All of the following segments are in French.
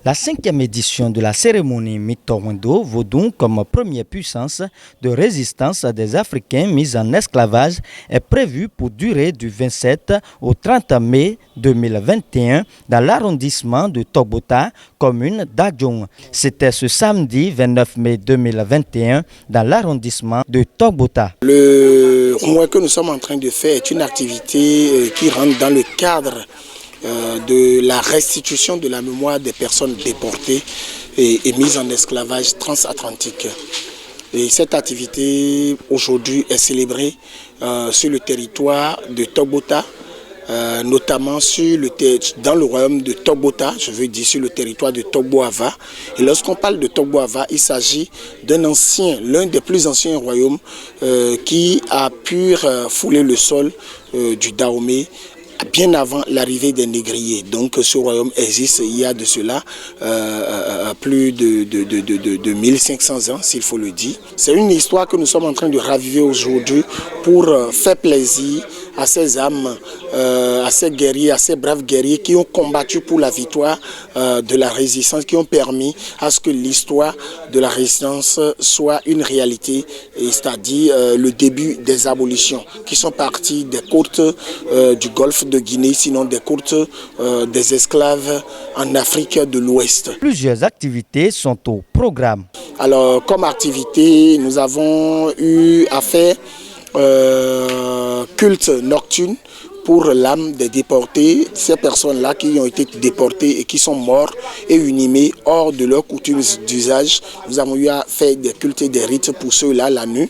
La 5e édition de la cérémonie Mitowindo vaut donc comme première puissance de résistance des Africains mis en esclavage est prévue pour durer du 27 au 30 mai 2021 dans l'arrondissement de Togbota, commune d'Adjoum. C'était ce samedi 29 mai 2021 dans l'arrondissement de Togbota. Le Rumwe que nous sommes en train de faire est une activité qui rentre dans le cadre de la restitution de la mémoire des personnes déportées et mises en esclavage transatlantique. Et cette activité aujourd'hui est célébrée sur le territoire de Togbota, notamment dans le royaume de Togbota, je veux dire sur le territoire de Togbo-Ava. Et lorsqu'on parle de Togbo-Ava, il s'agit l'un des plus anciens royaumes qui a pu fouler le sol du Dahomey bien avant l'arrivée des négriers. Donc ce royaume existe il y a de cela plus de 1500 ans, s'il faut le dire. C'est une histoire que nous sommes en train de raviver aujourd'hui pour faire plaisir à ces âmes, à ces guerriers, à ces braves guerriers qui ont combattu pour la victoire de la résistance, qui ont permis à ce que l'histoire de la résistance soit une réalité, c'est-à-dire le début des abolitions qui sont parties des côtes du golfe de Guinée, sinon des côtes des esclaves en Afrique de l'Ouest. Plusieurs activités sont au programme. Alors, comme activité, nous avons eu à faire culte nocturne pour l'âme des déportés, ces personnes-là qui ont été déportées et qui sont morts et inhumées hors de leurs coutumes d'usage. Nous avons eu à faire des cultes et des rites pour ceux-là la nuit.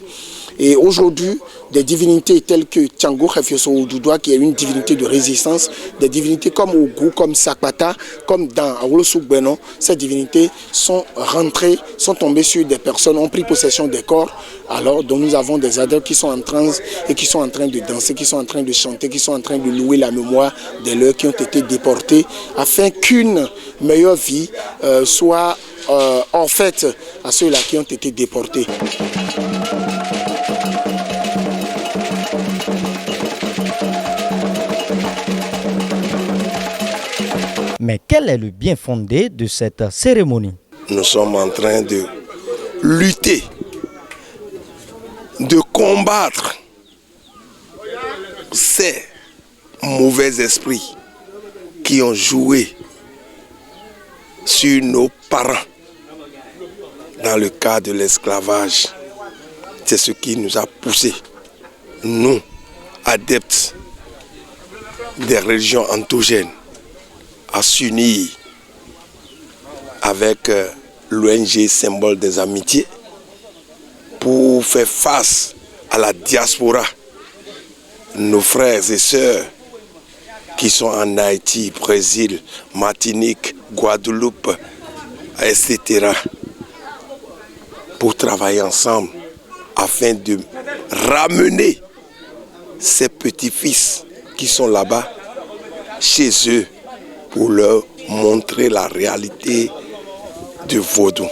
Et aujourd'hui, des divinités telles que Tchango Khefioso Oudoudwa, qui est une divinité de résistance, des divinités comme Ougou, comme Sakpata, comme dans Awolosouk-Benon, ces divinités sont rentrées, sont tombées sur des personnes, ont pris possession des corps. Alors, donc nous avons des adeptes qui sont en transe et qui sont en train de danser, qui sont en train de chanter, qui sont en train de louer la mémoire des leurs qui ont été déportés, afin qu'une meilleure vie soit offerte à ceux-là qui ont été déportés. Mais quel est le bien fondé de cette cérémonie? Nous sommes en train de lutter, de combattre ces mauvais esprits qui ont joué sur nos parents dans le cas de l'esclavage. C'est ce qui nous a poussés, nous, adeptes des religions endogènes, à s'unir avec l'ONG Symbole des Amitiés pour faire face à la diaspora, nos frères et sœurs qui sont en Haïti, Brésil, Martinique, Guadeloupe, etc. pour travailler ensemble afin de ramener ces petits-fils qui sont là-bas chez eux pour leur montrer la réalité du vaudou.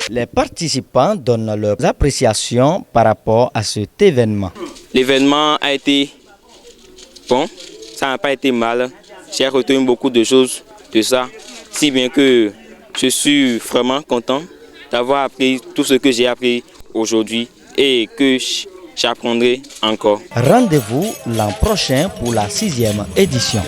Les participants donnent leurs appréciations par rapport à cet événement. L'événement a été bon, ça n'a pas été mal. J'ai retenu beaucoup de choses de ça, si bien que je suis vraiment content d'avoir appris tout ce que j'ai appris aujourd'hui et que j'apprendrai encore. Rendez-vous l'an prochain pour la 6e édition.